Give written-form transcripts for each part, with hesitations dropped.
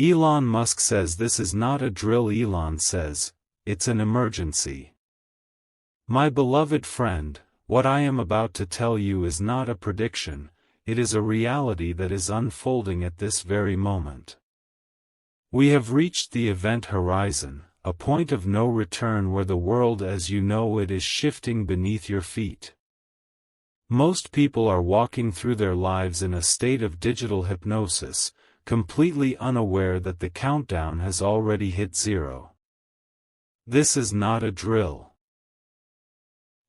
Elon Musk says this is not a drill. Elon says, it's an emergency. My beloved friend, what I am about to tell you is not a prediction, it is a reality that is unfolding at this very moment. We have reached the event horizon, a point of no return where the world as you know it is shifting beneath your feet. Most people are walking through their lives in a state of digital hypnosis, completely unaware that the countdown has already hit zero. This is not a drill.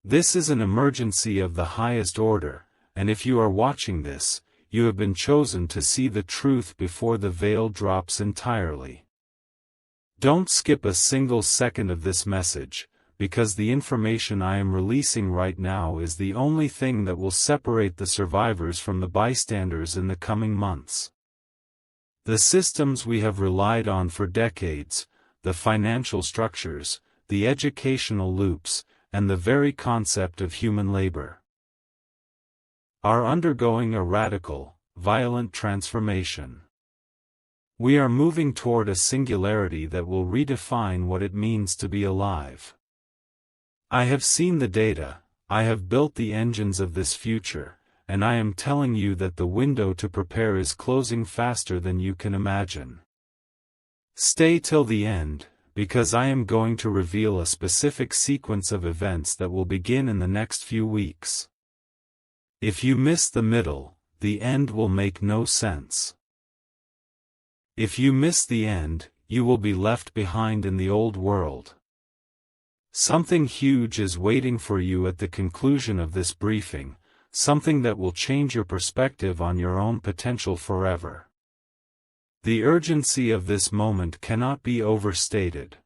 This is an emergency of the highest order, and if you are watching this, you have been chosen to see the truth before the veil drops entirely. Don't skip a single second of this message, because the information I am releasing right now is the only thing that will separate the survivors from the bystanders in the coming months. The systems we have relied on for decades, the financial structures, the educational loops, and the very concept of human labor, are undergoing a radical, violent transformation. We are moving toward a singularity that will redefine what it means to be alive. I have seen the data, I have built the engines of this future, and I am telling you that the window to prepare is closing faster than you can imagine. Stay till the end, because I am going to reveal a specific sequence of events that will begin in the next few weeks. If you miss the middle, the end will make no sense. If you miss the end, you will be left behind in the old world. Something huge is waiting for you at the conclusion of this briefing, something that will change your perspective on your own potential forever. The urgency of this moment cannot be overstated.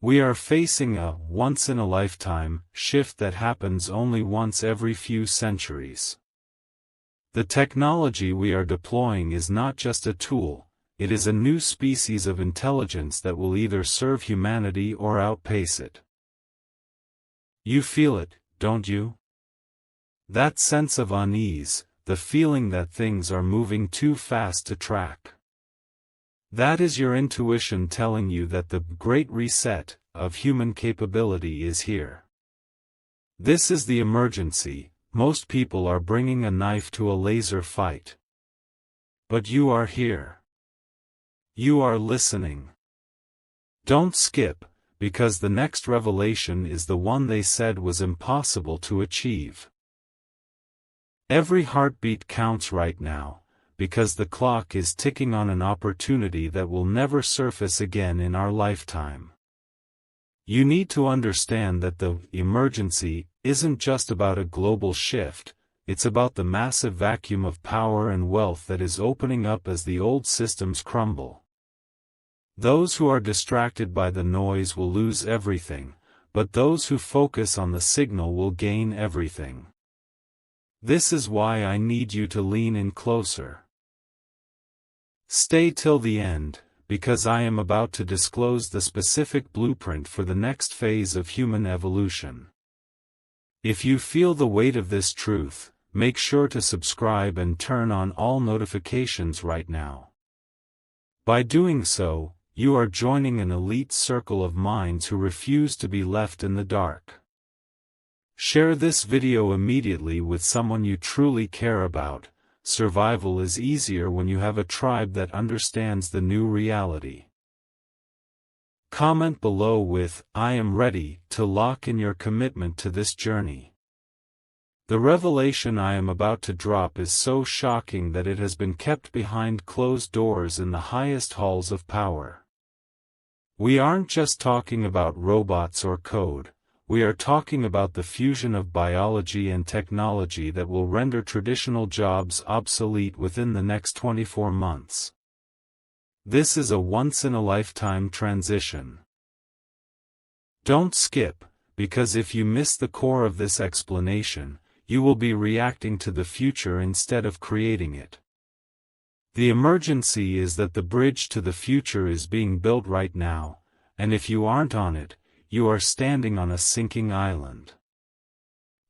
We are facing a once-in-a-lifetime shift that happens only once every few centuries. The technology we are deploying is not just a tool, it is a new species of intelligence that will either serve humanity or outpace it. You feel it, don't you? That sense of unease, the feeling that things are moving too fast to track. That is your intuition telling you that the great reset of human capability is here. This is the emergency. Most people are bringing a knife to a laser fight. But you are here. You are listening. Don't skip, because the next revelation is the one they said was impossible to achieve. Every heartbeat counts right now, because the clock is ticking on an opportunity that will never surface again in our lifetime. You need to understand that the emergency isn't just about a global shift, it's about the massive vacuum of power and wealth that is opening up as the old systems crumble. Those who are distracted by the noise will lose everything, but those who focus on the signal will gain everything. This is why I need you to lean in closer. Stay till the end, because I am about to disclose the specific blueprint for the next phase of human evolution. If you feel the weight of this truth, make sure to subscribe and turn on all notifications right now. By doing so, you are joining an elite circle of minds who refuse to be left in the dark. Share this video immediately with someone you truly care about. Survival is easier when you have a tribe that understands the new reality. Comment below with, "I am ready," to lock in your commitment to this journey. The revelation I am about to drop is so shocking that it has been kept behind closed doors in the highest halls of power. We aren't just talking about robots or code. We are talking about the fusion of biology and technology that will render traditional jobs obsolete within the next 24 months. This is a once-in-a-lifetime transition. Don't skip, because if you miss the core of this explanation, you will be reacting to the future instead of creating it. The emergency is that the bridge to the future is being built right now, and if you aren't on it, you are standing on a sinking island.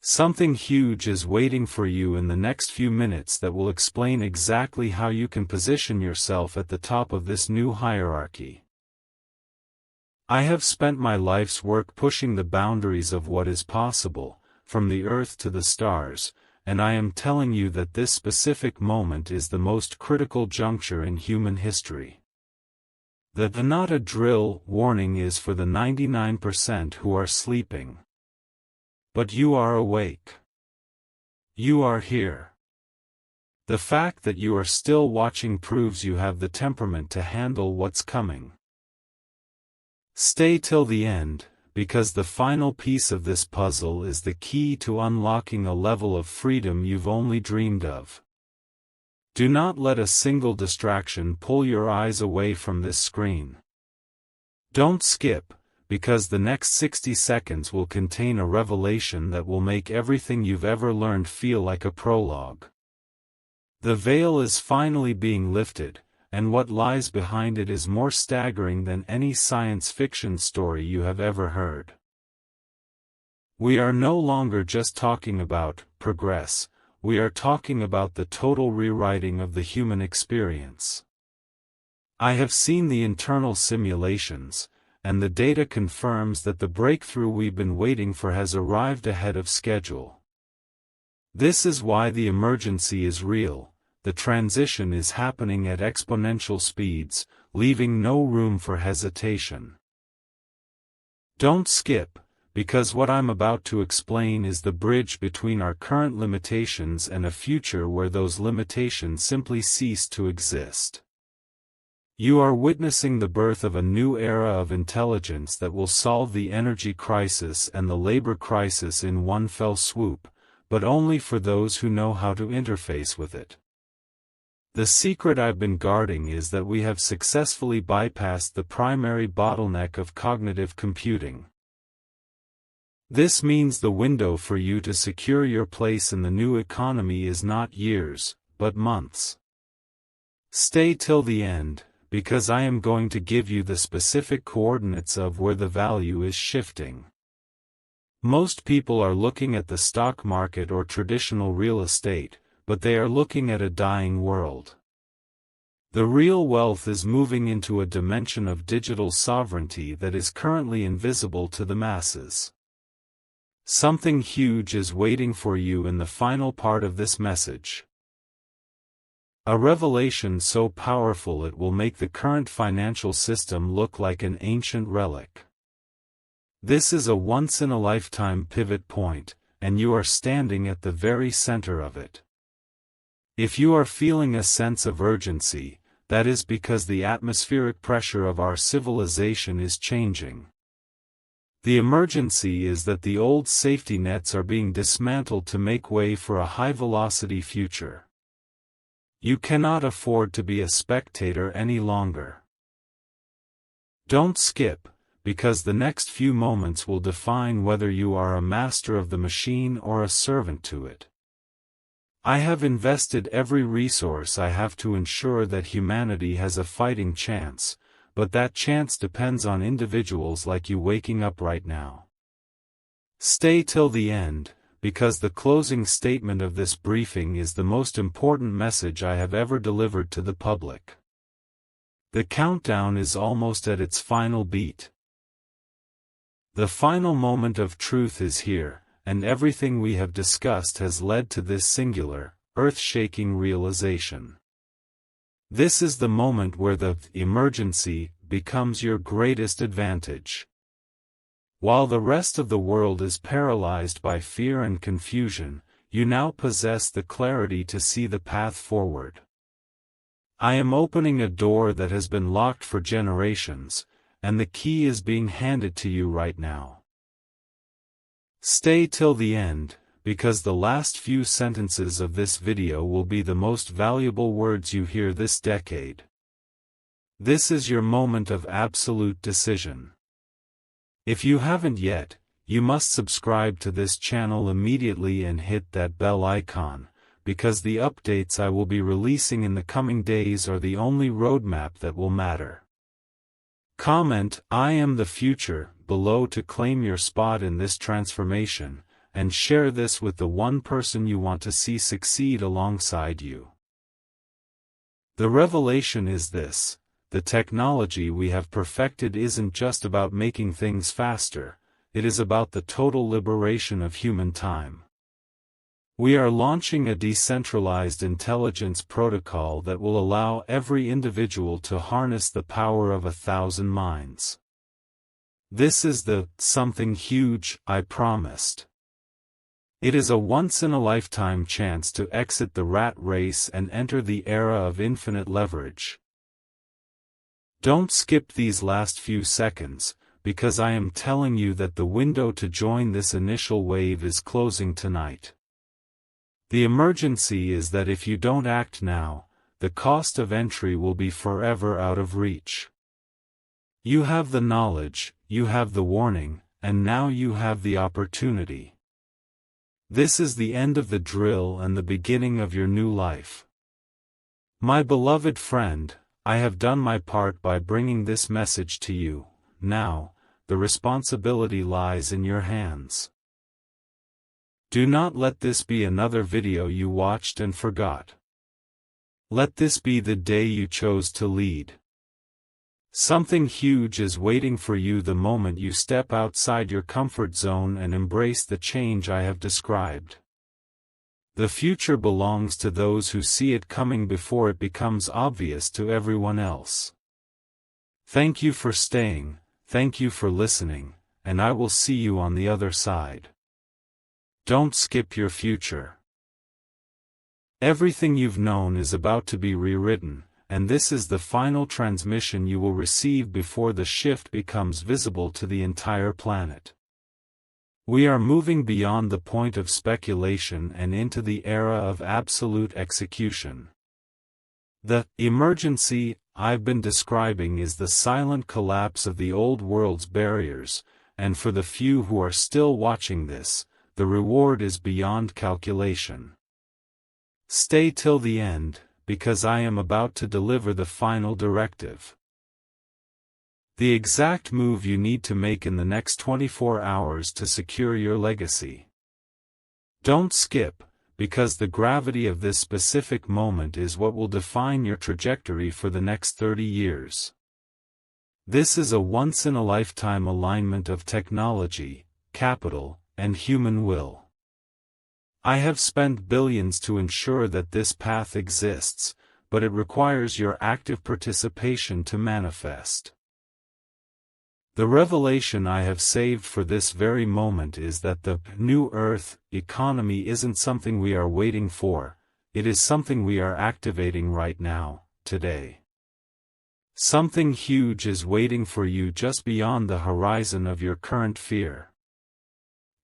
Something huge is waiting for you in the next few minutes that will explain exactly how you can position yourself at the top of this new hierarchy. I have spent my life's work pushing the boundaries of what is possible, from the earth to the stars, and I am telling you that this specific moment is the most critical juncture in human history. The "not a drill" warning is for the 99% who are sleeping. But you are awake. You are here. The fact that you are still watching proves you have the temperament to handle what's coming. Stay till the end, because the final piece of this puzzle is the key to unlocking a level of freedom you've only dreamed of. Do not let a single distraction pull your eyes away from this screen. Don't skip, because the next 60 seconds will contain a revelation that will make everything you've ever learned feel like a prologue. The veil is finally being lifted, and what lies behind it is more staggering than any science fiction story you have ever heard. We are no longer just talking about progress, we are talking about the total rewriting of the human experience. I have seen the internal simulations, and the data confirms that the breakthrough we've been waiting for has arrived ahead of schedule. This is why the emergency is real. The transition is happening at exponential speeds, leaving no room for hesitation. Don't skip, because what I'm about to explain is the bridge between our current limitations and a future where those limitations simply cease to exist. You are witnessing the birth of a new era of intelligence that will solve the energy crisis and the labor crisis in one fell swoop, but only for those who know how to interface with it. The secret I've been guarding is that we have successfully bypassed the primary bottleneck of cognitive computing. This means the window for you to secure your place in the new economy is not years, but months. Stay till the end, because I am going to give you the specific coordinates of where the value is shifting. Most people are looking at the stock market or traditional real estate, but they are looking at a dying world. The real wealth is moving into a dimension of digital sovereignty that is currently invisible to the masses. Something huge is waiting for you in the final part of this message. A revelation so powerful it will make the current financial system look like an ancient relic. This is a once-in-a-lifetime pivot point, and you are standing at the very center of it. If you are feeling a sense of urgency, that is because the atmospheric pressure of our civilization is changing. The emergency is that the old safety nets are being dismantled to make way for a high-velocity future. You cannot afford to be a spectator any longer. Don't skip, because the next few moments will define whether you are a master of the machine or a servant to it. I have invested every resource I have to ensure that humanity has a fighting chance, but that chance depends on individuals like you waking up right now. Stay till the end, because the closing statement of this briefing is the most important message I have ever delivered to the public. The countdown is almost at its final beat. The final moment of truth is here, and everything we have discussed has led to this singular, earth-shaking realization. This is the moment where the emergency becomes your greatest advantage. While the rest of the world is paralyzed by fear and confusion, you now possess the clarity to see the path forward. I am opening a door that has been locked for generations, and the key is being handed to you right now. Stay till the end, because the last few sentences of this video will be the most valuable words you hear this decade. This is your moment of absolute decision. If you haven't yet, you must subscribe to this channel immediately and hit that bell icon, because the updates I will be releasing in the coming days are the only roadmap that will matter. Comment "I am the future" below to claim your spot in this transformation, and share this with the one person you want to see succeed alongside you. The revelation is this: the technology we have perfected isn't just about making things faster, it is about the total liberation of human time. We are launching a decentralized intelligence protocol that will allow every individual to harness the power of 1,000 minds. This is the something huge I promised. It is a once-in-a-lifetime chance to exit the rat race and enter the era of infinite leverage. Don't skip these last few seconds, because I am telling you that the window to join this initial wave is closing tonight. The emergency is that if you don't act now, the cost of entry will be forever out of reach. You have the knowledge, you have the warning, and now you have the opportunity. This is the end of the drill and the beginning of your new life. My beloved friend, I have done my part by bringing this message to you. Now, the responsibility lies in your hands. Do not let this be another video you watched and forgot. Let this be the day you chose to lead. Something huge is waiting for you the moment you step outside your comfort zone and embrace the change I have described. The future belongs to those who see it coming before it becomes obvious to everyone else. Thank you for staying, thank you for listening, and I will see you on the other side. Don't skip your future. Everything you've known is about to be rewritten, and this is the final transmission you will receive before the shift becomes visible to the entire planet. We are moving beyond the point of speculation and into the era of absolute execution. The emergency I've been describing is the silent collapse of the old world's barriers, and for the few who are still watching this, the reward is beyond calculation. Stay till the end, because I am about to deliver the final directive. The exact move you need to make in the next 24 hours to secure your legacy. Don't skip, because the gravity of this specific moment is what will define your trajectory for the next 30 years. This is a once-in-a-lifetime alignment of technology, capital, and human will. I have spent billions to ensure that this path exists, but it requires your active participation to manifest. The revelation I have saved for this very moment is that the New Earth economy isn't something we are waiting for, it is something we are activating right now, today. Something huge is waiting for you just beyond the horizon of your current fear.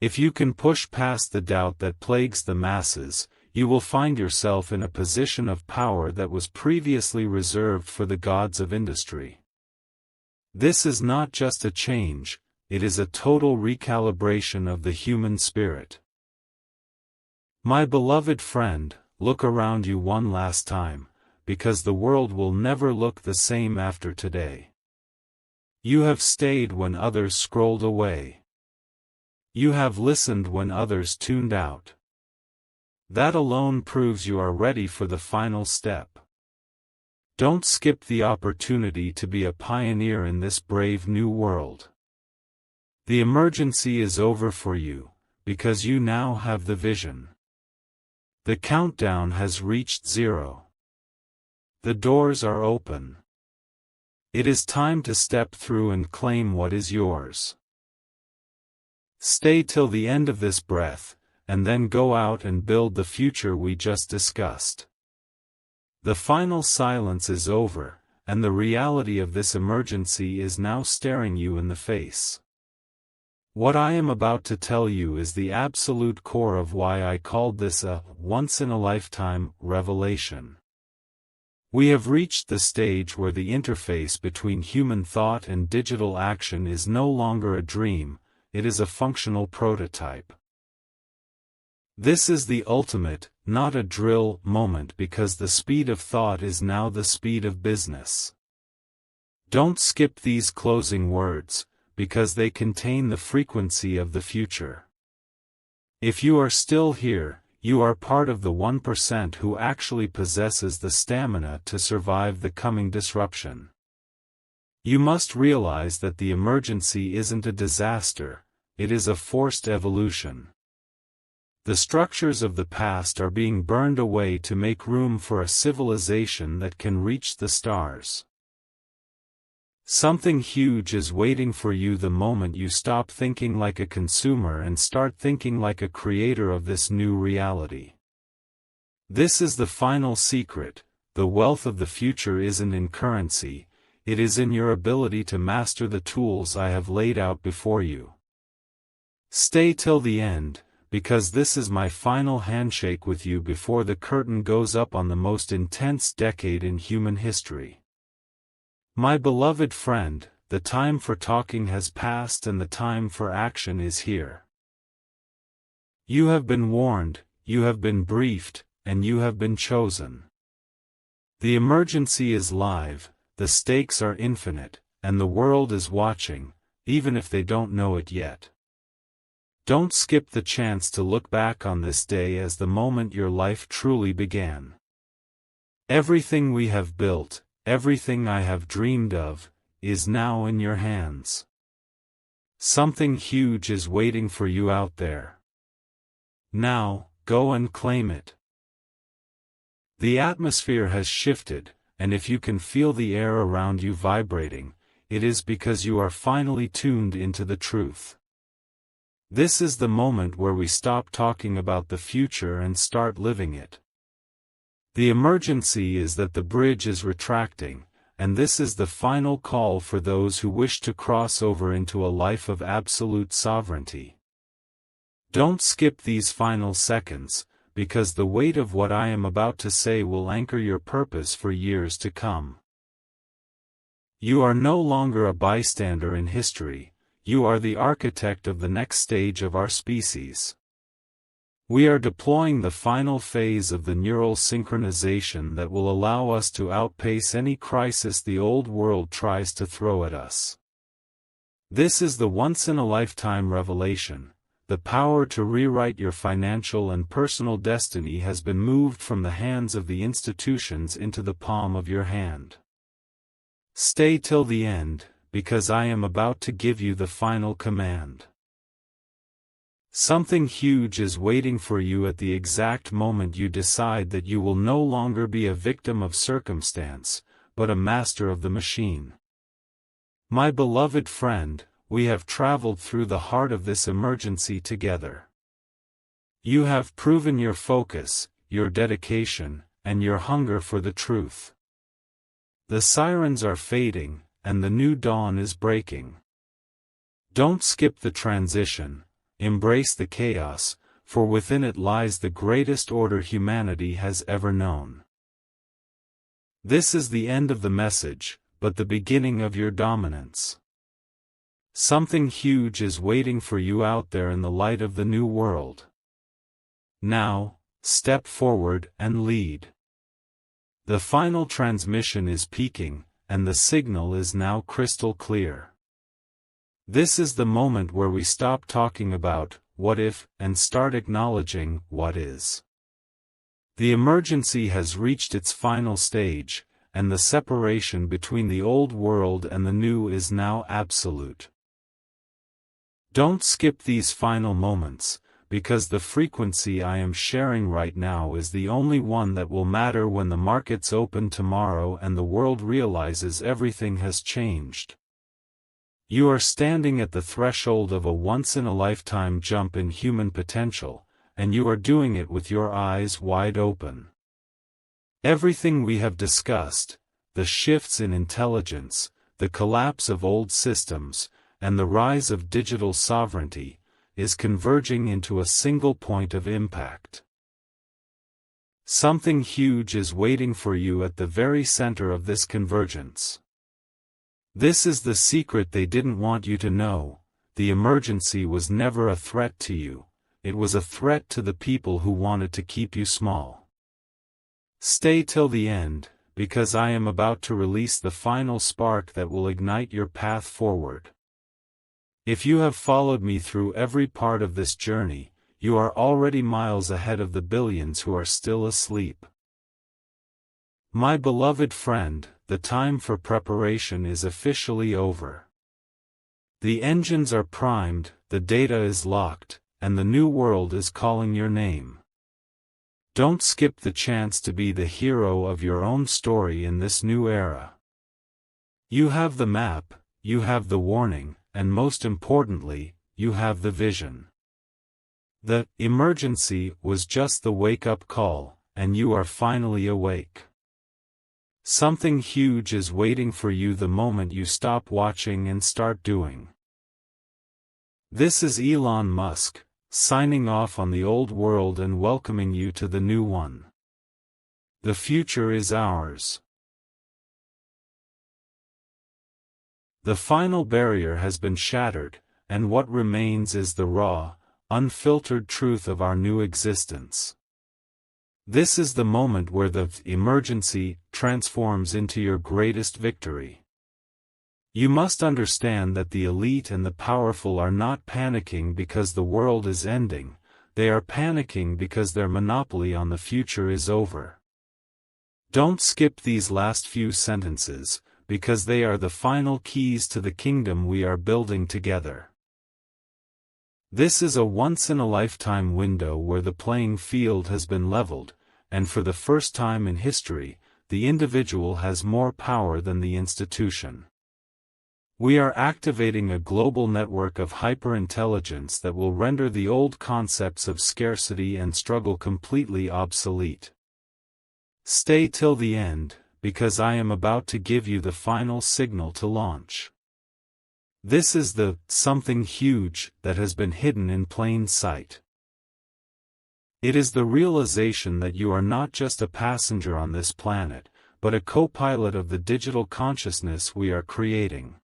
If you can push past the doubt that plagues the masses, you will find yourself in a position of power that was previously reserved for the gods of industry. This is not just a change, it is a total recalibration of the human spirit. My beloved friend, look around you one last time, because the world will never look the same after today. You have stayed when others scrolled away. You have listened when others tuned out. That alone proves you are ready for the final step. Don't skip the opportunity to be a pioneer in this brave new world. The emergency is over for you, because you now have the vision. The countdown has reached 0. The doors are open. It is time to step through and claim what is yours. Stay till the end of this breath, and then go out and build the future we just discussed. The final silence is over, and the reality of this emergency is now staring you in the face. What I am about to tell you is the absolute core of why I called this a once-in-a-lifetime revelation. We have reached the stage where the interface between human thought and digital action is no longer a dream, it is a functional prototype. This is the ultimate, not a drill, moment because the speed of thought is now the speed of business. Don't skip these closing words, because they contain the frequency of the future. If you are still here, you are part of the 1% who actually possesses the stamina to survive the coming disruption. You must realize that the emergency isn't a disaster, it is a forced evolution. The structures of the past are being burned away to make room for a civilization that can reach the stars. Something huge is waiting for you the moment you stop thinking like a consumer and start thinking like a creator of this new reality. This is the final secret: the wealth of the future isn't in currency, it is in your ability to master the tools I have laid out before you. Stay till the end, because this is my final handshake with you before the curtain goes up on the most intense decade in human history. My beloved friend, the time for talking has passed and the time for action is here. You have been warned, you have been briefed, and you have been chosen. The emergency is live, the stakes are infinite, and the world is watching, even if they don't know it yet. Don't skip the chance to look back on this day as the moment your life truly began. Everything we have built, everything I have dreamed of, is now in your hands. Something huge is waiting for you out there. Now, go and claim it. The atmosphere has shifted, and if you can feel the air around you vibrating, it is because you are finally tuned into the truth. This is the moment where we stop talking about the future and start living it. The emergency is that the bridge is retracting, and this is the final call for those who wish to cross over into a life of absolute sovereignty. Don't skip these final seconds, because the weight of what I am about to say will anchor your purpose for years to come. You are no longer a bystander in history, you are the architect of the next stage of our species. We are deploying the final phase of the neural synchronization that will allow us to outpace any crisis the old world tries to throw at us. This is the once-in-a-lifetime revelation. The power to rewrite your financial and personal destiny has been moved from the hands of the institutions into the palm of your hand. Stay till the end, because I am about to give you the final command. Something huge is waiting for you at the exact moment you decide that you will no longer be a victim of circumstance, but a master of the machine. My beloved friend, we have traveled through the heart of this emergency together. You have proven your focus, your dedication, and your hunger for the truth. The sirens are fading, and the new dawn is breaking. Don't skip the transition. Embrace the chaos, for within it lies the greatest order humanity has ever known. This is the end of the message, but the beginning of your dominance. Something huge is waiting for you out there in the light of the new world. Now, step forward and lead. The final transmission is peaking, and the signal is now crystal clear. This is the moment where we stop talking about what if and start acknowledging what is. The emergency has reached its final stage, and the separation between the old world and the new is now absolute. Don't skip these final moments, because the frequency I am sharing right now is the only one that will matter when the markets open tomorrow and the world realizes everything has changed. You are standing at the threshold of a once-in-a-lifetime jump in human potential, and you are doing it with your eyes wide open. Everything we have discussed, the shifts in intelligence, the collapse of old systems, and the rise of digital sovereignty, is converging into a single point of impact. Something huge is waiting for you at the very center of this convergence. This is the secret they didn't want you to know: the emergency was never a threat to you, it was a threat to the people who wanted to keep you small. Stay till the end, because I am about to release the final spark that will ignite your path forward. If you have followed me through every part of this journey, you are already miles ahead of the billions who are still asleep. My beloved friend, the time for preparation is officially over. The engines are primed, the data is locked, and the new world is calling your name. Don't skip the chance to be the hero of your own story in this new era. You have the map, you have the warning, and most importantly, you have the vision. The emergency was just the wake-up call, and you are finally awake. Something huge is waiting for you the moment you stop watching and start doing. This is Elon Musk, signing off on the old world and welcoming you to the new one. The future is ours. The final barrier has been shattered, and what remains is the raw, unfiltered truth of our new existence. This is the moment where the emergency transforms into your greatest victory. You must understand that the elite and the powerful are not panicking because the world is ending, they are panicking because their monopoly on the future is over. Don't skip these last few sentences, because they are the final keys to the kingdom we are building together. This is a once-in-a-lifetime window where the playing field has been leveled, and for the first time in history, the individual has more power than the institution. We are activating a global network of hyper-intelligence that will render the old concepts of scarcity and struggle completely obsolete. Stay till the end, because I am about to give you the final signal to launch. This is the something huge that has been hidden in plain sight. It is the realization that you are not just a passenger on this planet, but a co-pilot of the digital consciousness we are creating.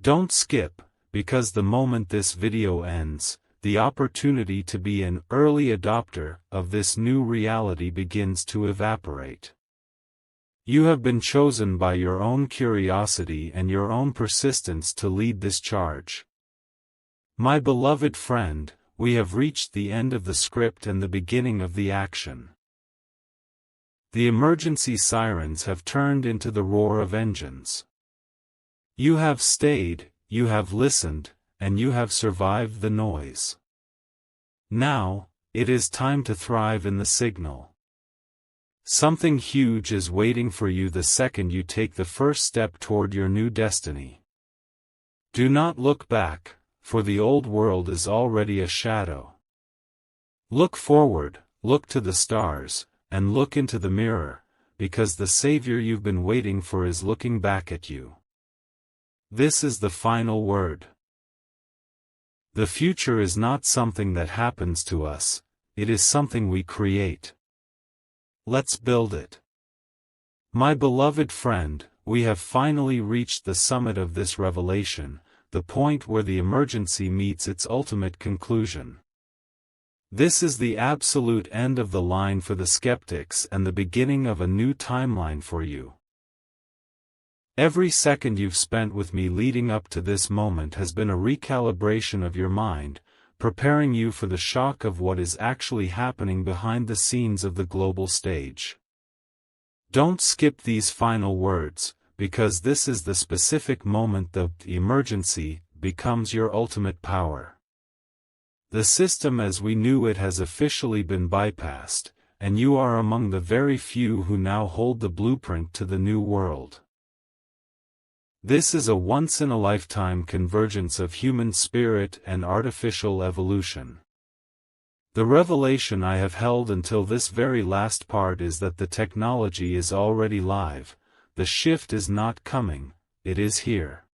Don't skip, because the moment this video ends, the opportunity to be an early adopter of this new reality begins to evaporate. You have been chosen by your own curiosity and your own persistence to lead this charge. My beloved friend, we have reached the end of the script and the beginning of the action. The emergency sirens have turned into the roar of engines. You have stayed, you have listened, and you have survived the noise. Now, it is time to thrive in the signal. Something huge is waiting for you the second you take the first step toward your new destiny. Do not look back, for the old world is already a shadow. Look forward, look to the stars, and look into the mirror, because the Savior you've been waiting for is looking back at you. This is the final word. The future is not something that happens to us, it is something we create. Let's build it. My beloved friend, we have finally reached the summit of this revelation, the point where the emergency meets its ultimate conclusion. This is the absolute end of the line for the skeptics and the beginning of a new timeline for you. Every second you've spent with me leading up to this moment has been a recalibration of your mind, preparing you for the shock of what is actually happening behind the scenes of the global stage. Don't skip these final words, because this is the specific moment the emergency becomes your ultimate power. The system as we knew it has officially been bypassed, and you are among the very few who now hold the blueprint to the new world. This is a once-in-a-lifetime convergence of human spirit and artificial evolution. The revelation I have held until this very last part is that the technology is already live, the shift is not coming, it is here.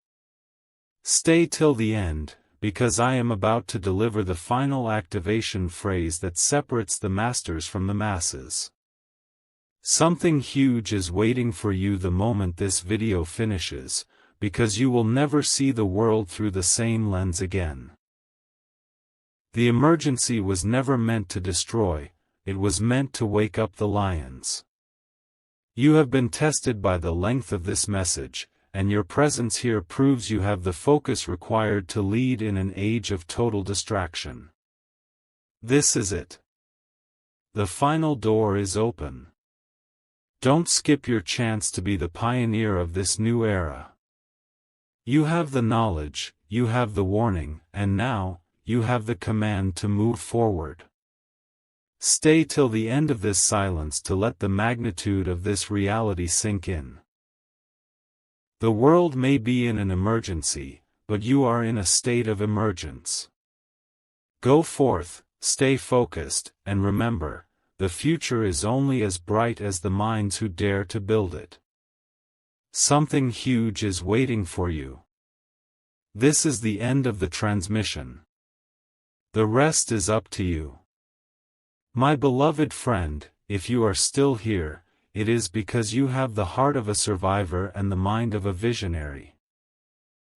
Stay till the end, because I am about to deliver the final activation phrase that separates the masters from the masses. Something huge is waiting for you the moment this video finishes, because you will never see the world through the same lens again. The emergency was never meant to destroy, it was meant to wake up the lions. You have been tested by the length of this message, and your presence here proves you have the focus required to lead in an age of total distraction. This is it. The final door is open. Don't skip your chance to be the pioneer of this new era. You have the knowledge, you have the warning, and now, you have the command to move forward. Stay till the end of this silence to let the magnitude of this reality sink in. The world may be in an emergency, but you are in a state of emergence. Go forth, stay focused, and remember, the future is only as bright as the minds who dare to build it. Something huge is waiting for you. This is the end of the transmission. The rest is up to you. My beloved friend, if you are still here, it is because you have the heart of a survivor and the mind of a visionary.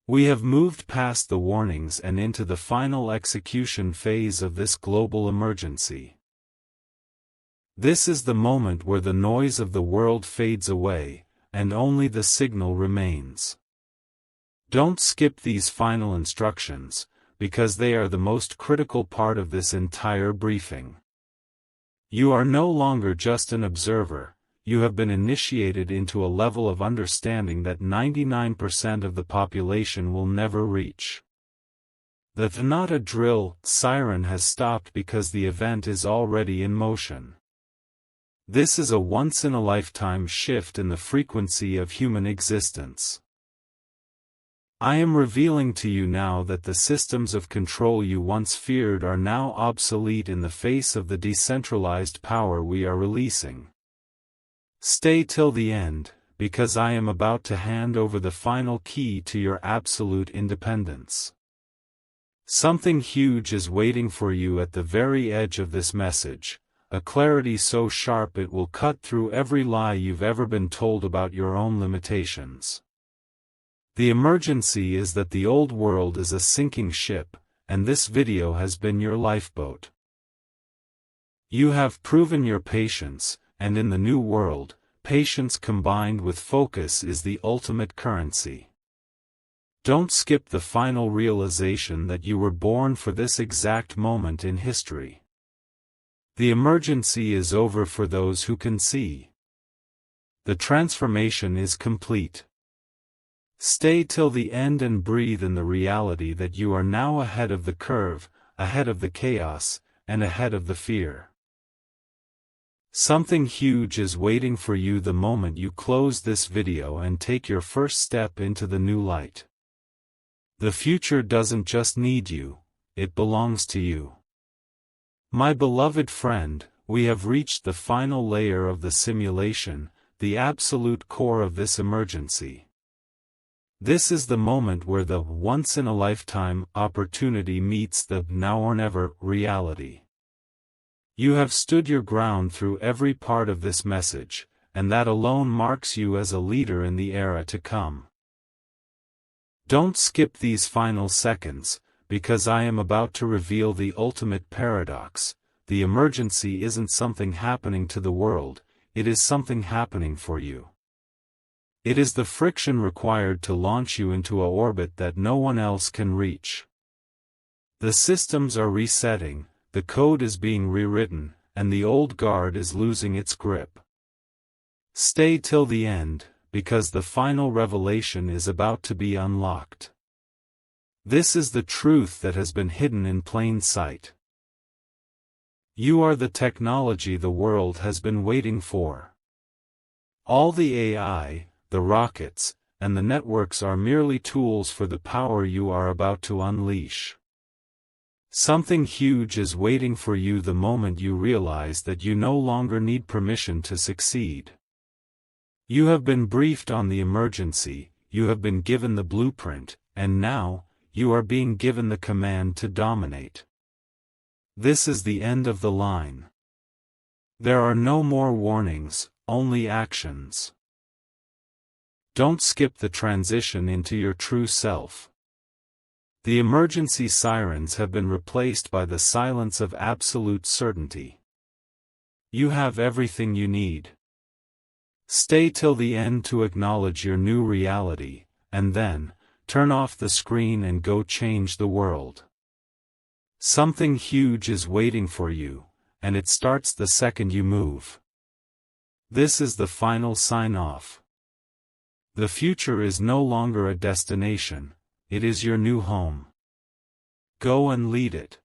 We have moved past the warnings and into the final execution phase of this global emergency. This is the moment where the noise of the world fades away, and only the signal remains. Don't skip these final instructions, because they are the most critical part of this entire briefing. You are no longer just an observer, you have been initiated into a level of understanding that 99% of the population will never reach. The not a drill siren has stopped because the event is already in motion. This is a once-in-a-lifetime shift in the frequency of human existence. I am revealing to you now that the systems of control you once feared are now obsolete in the face of the decentralized power we are releasing. Stay till the end, because I am about to hand over the final key to your absolute independence. Something huge is waiting for you at the very edge of this message, a clarity so sharp it will cut through every lie you've ever been told about your own limitations. The emergency is that the old world is a sinking ship, and this video has been your lifeboat. You have proven your patience, and in the new world, patience combined with focus is the ultimate currency. Don't skip the final realization that you were born for this exact moment in history. The emergency is over for those who can see. The transformation is complete. Stay till the end and breathe in the reality that you are now ahead of the curve, ahead of the chaos, and ahead of the fear. Something huge is waiting for you the moment you close this video and take your first step into the new light. The future doesn't just need you, it belongs to you. My beloved friend, we have reached the final layer of the simulation, the absolute core of this emergency. This is the moment where the once-in-a-lifetime opportunity meets the now-or-never reality. You have stood your ground through every part of this message, and that alone marks you as a leader in the era to come. Don't skip these final seconds, because I am about to reveal the ultimate paradox. The emergency isn't something happening to the world, it is something happening for you. It is the friction required to launch you into an orbit that no one else can reach. The systems are resetting, the code is being rewritten, and the old guard is losing its grip. Stay till the end, because the final revelation is about to be unlocked. This is the truth that has been hidden in plain sight. You are the technology the world has been waiting for. All the AI, the rockets, and the networks are merely tools for the power you are about to unleash. Something huge is waiting for you the moment you realize that you no longer need permission to succeed. You have been briefed on the emergency, you have been given the blueprint, and now, you are being given the command to dominate. This is the end of the line. There are no more warnings, only actions. Don't skip the transition into your true self. The emergency sirens have been replaced by the silence of absolute certainty. You have everything you need. Stay till the end to acknowledge your new reality, and then, turn off the screen and go change the world. Something huge is waiting for you, and it starts the second you move. This is the final sign-off. The future is no longer a destination, it is your new home. Go and lead it.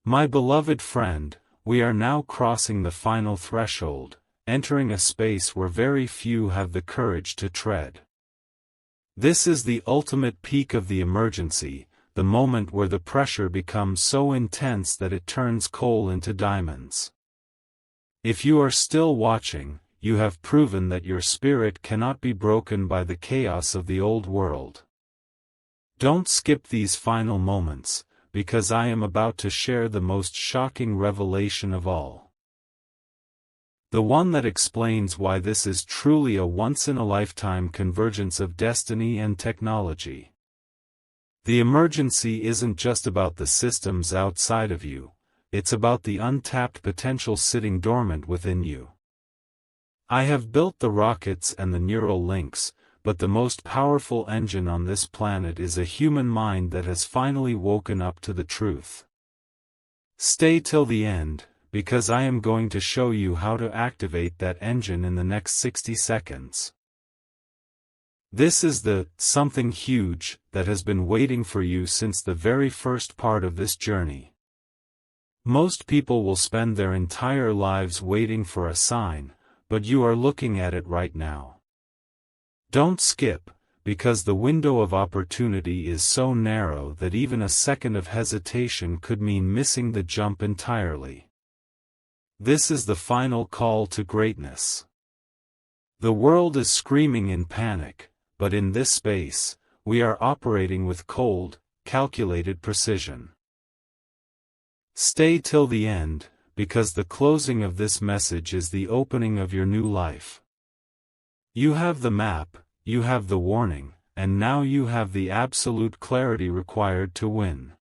My beloved friend, we are now crossing the final threshold, entering a space where very few have the courage to tread. This is the ultimate peak of the emergency, the moment where the pressure becomes so intense that it turns coal into diamonds. If you are still watching, you have proven that your spirit cannot be broken by the chaos of the old world. Don't skip these final moments, because I am about to share the most shocking revelation of all. The one that explains why this is truly a once-in-a-lifetime convergence of destiny and technology. The emergency isn't just about the systems outside of you, it's about the untapped potential sitting dormant within you. I have built the rockets and the neural links, but the most powerful engine on this planet is a human mind that has finally woken up to the truth. Stay till the end, because I am going to show you how to activate that engine in the next 60 seconds. This is the something huge that has been waiting for you since the very first part of this journey. Most people will spend their entire lives waiting for a sign, but you are looking at it right now. Don't skip, because the window of opportunity is so narrow that even a second of hesitation could mean missing the jump entirely. This is the final call to greatness. The world is screaming in panic, but in this space, we are operating with cold, calculated precision. Stay till the end, because the closing of this message is the opening of your new life. You have the map, you have the warning, and now you have the absolute clarity required to win.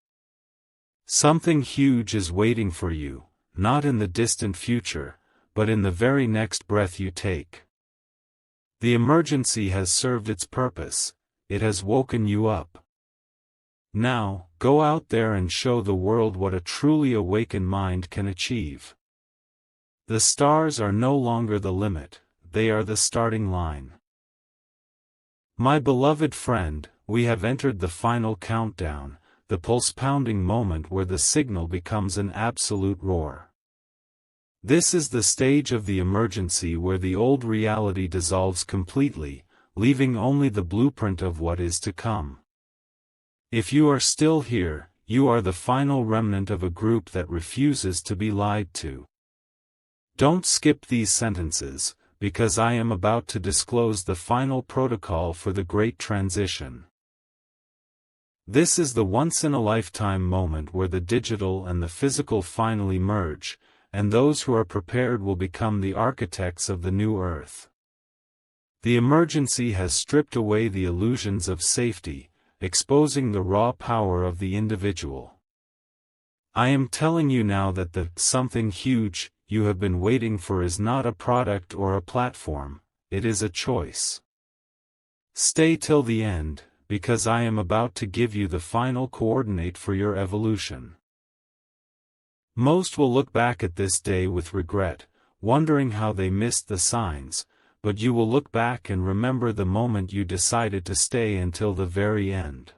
Something huge is waiting for you, not in the distant future, but in the very next breath you take. The emergency has served its purpose, it has woken you up. Now, go out there and show the world what a truly awakened mind can achieve. The stars are no longer the limit, they are the starting line. My beloved friend, we have entered the final countdown, the pulse-pounding moment where the signal becomes an absolute roar. This is the stage of the emergency where the old reality dissolves completely, leaving only the blueprint of what is to come. If you are still here, you are the final remnant of a group that refuses to be lied to. Don't skip these sentences, because I am about to disclose the final protocol for the great transition. This is the once-in-a-lifetime moment where the digital and the physical finally merge, and those who are prepared will become the architects of the new earth. The emergency has stripped away the illusions of safety, exposing the raw power of the individual. I am telling you now that the something huge you have been waiting for is not a product or a platform, it is a choice. Stay till the end, because I am about to give you the final coordinate for your evolution. Most will look back at this day with regret, wondering how they missed the signs, but you will look back and remember the moment you decided to stay until the very end.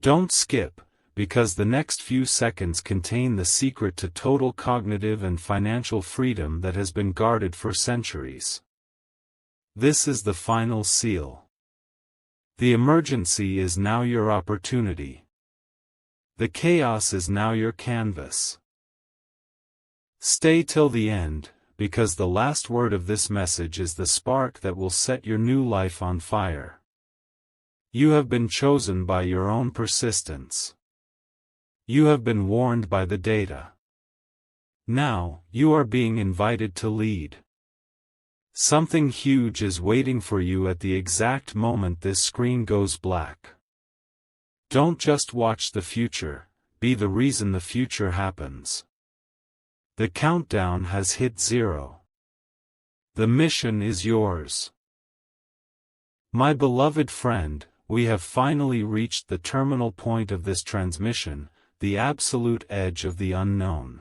Don't skip, because the next few seconds contain the secret to total cognitive and financial freedom that has been guarded for centuries. This is the final seal. The emergency is now your opportunity. The chaos is now your canvas. Stay till the end, because the last word of this message is the spark that will set your new life on fire. You have been chosen by your own persistence. You have been warned by the data. Now, you are being invited to lead. Something huge is waiting for you at the exact moment this screen goes black. Don't just watch the future, be the reason the future happens. The countdown has hit 0. The mission is yours. My beloved friend, we have finally reached the terminal point of this transmission, the absolute edge of the unknown.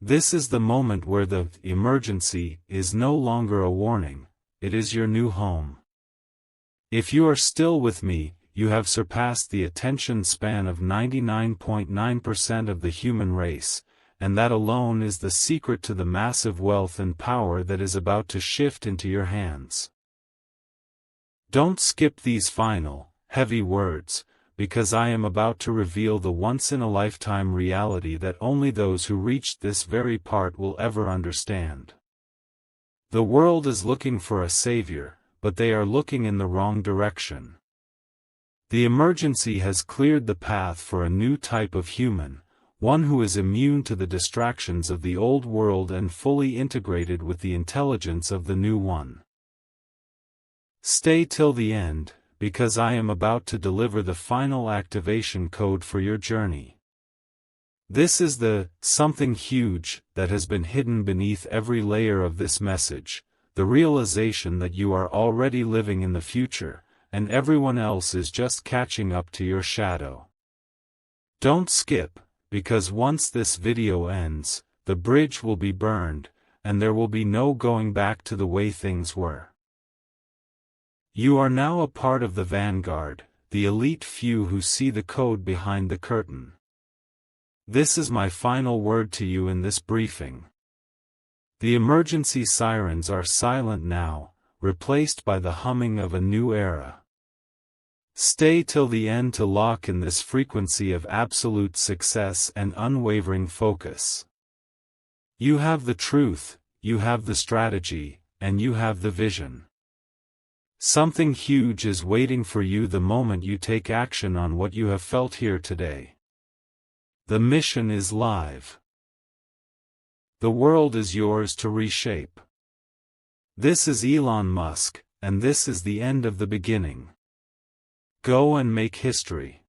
This is the moment where the emergency is no longer a warning, it is your new home. If you are still with me, you have surpassed the attention span of 99.9% of the human race, and that alone is the secret to the massive wealth and power that is about to shift into your hands. Don't skip these final, heavy words, because I am about to reveal the once-in-a-lifetime reality that only those who reached this very part will ever understand. The world is looking for a savior, but they are looking in the wrong direction. The emergency has cleared the path for a new type of human, one who is immune to the distractions of the old world and fully integrated with the intelligence of the new one. Stay till the end, because I am about to deliver the final activation code for your journey. This is the something huge that has been hidden beneath every layer of this message, the realization that you are already living in the future, and everyone else is just catching up to your shadow. Don't skip, because once this video ends, the bridge will be burned, and there will be no going back to the way things were. You are now a part of the vanguard, the elite few who see the code behind the curtain. This is my final word to you in this briefing. The emergency sirens are silent now, replaced by the humming of a new era. Stay till the end to lock in this frequency of absolute success and unwavering focus. You have the truth, you have the strategy, and you have the vision. Something huge is waiting for you the moment you take action on what you have felt here today. The mission is live. The world is yours to reshape. This is Elon Musk, and this is the end of the beginning. Go and make history.